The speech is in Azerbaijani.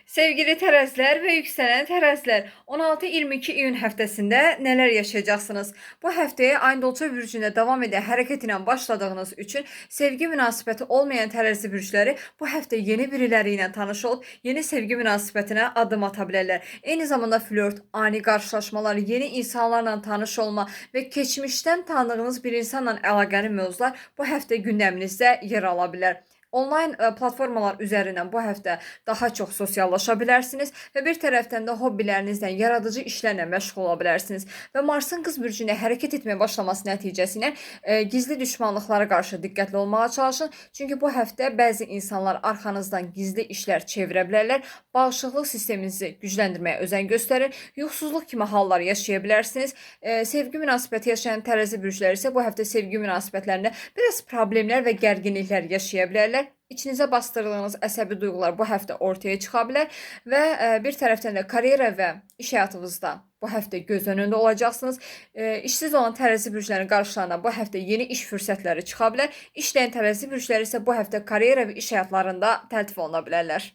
Sevgili tərəzilər və yüksələn tərəzilər, 16-22 iyun həftəsində nələr yaşayacaqsınız? Bu həftəyə ayın dolça bürcündə davam edən hərəkət ilə başladığınız üçün sevgi münasibəti olmayan tərəzi bürcləri bu həftə yeni biriləri ilə tanış olub, yeni sevgi münasibətinə addım ata bilərlər. Eyni zamanda flört, ani qarşılaşmalar, yeni insanlarla tanış olma və keçmişdən tanıdığınız bir insanla əlaqəli mövzular bu həftə gündəminizdə yer ala bilər. Onlayn platformalar üzərindən bu həftə daha çox sosiallaşa bilərsiniz və bir tərəfdən də hobbilərinizlə, yaradıcı işlərlə məşğul ola bilərsiniz. Və Marsın qız bürcündə hərəkət etməyə başlaması nəticəsində gizli düşmanlıqlara qarşı diqqətli olmağa çalışın. Çünki bu həftə bəzi insanlar arxanızdan gizli işlər çevirə bilərlər. Bağışıqlıq sisteminizi gücləndirməyə özen göstərin. Yuxusuzluq kimi hallar yaşaya bilərsiniz. Sevgi münasibəti yaşayan tərəzi bürcləri isə bu həftə sevgi münasibətlərində biraz problemlər və gərginliklər yaşaya bilərlər. İçinizə bastırdığınız əsəbi duyğular bu həftə ortaya çıxa bilər və bir tərəfdən də karyera və iş həyatınızda bu həftə göz önündə olacaqsınız. İşsiz olan tərəzi bürclərinin qarşılarına bu həftə yeni iş fürsətləri çıxa bilər. İşləyən tərəzi bürcləri isə bu həftə karyera və iş həyatlarında təltif oluna bilərlər.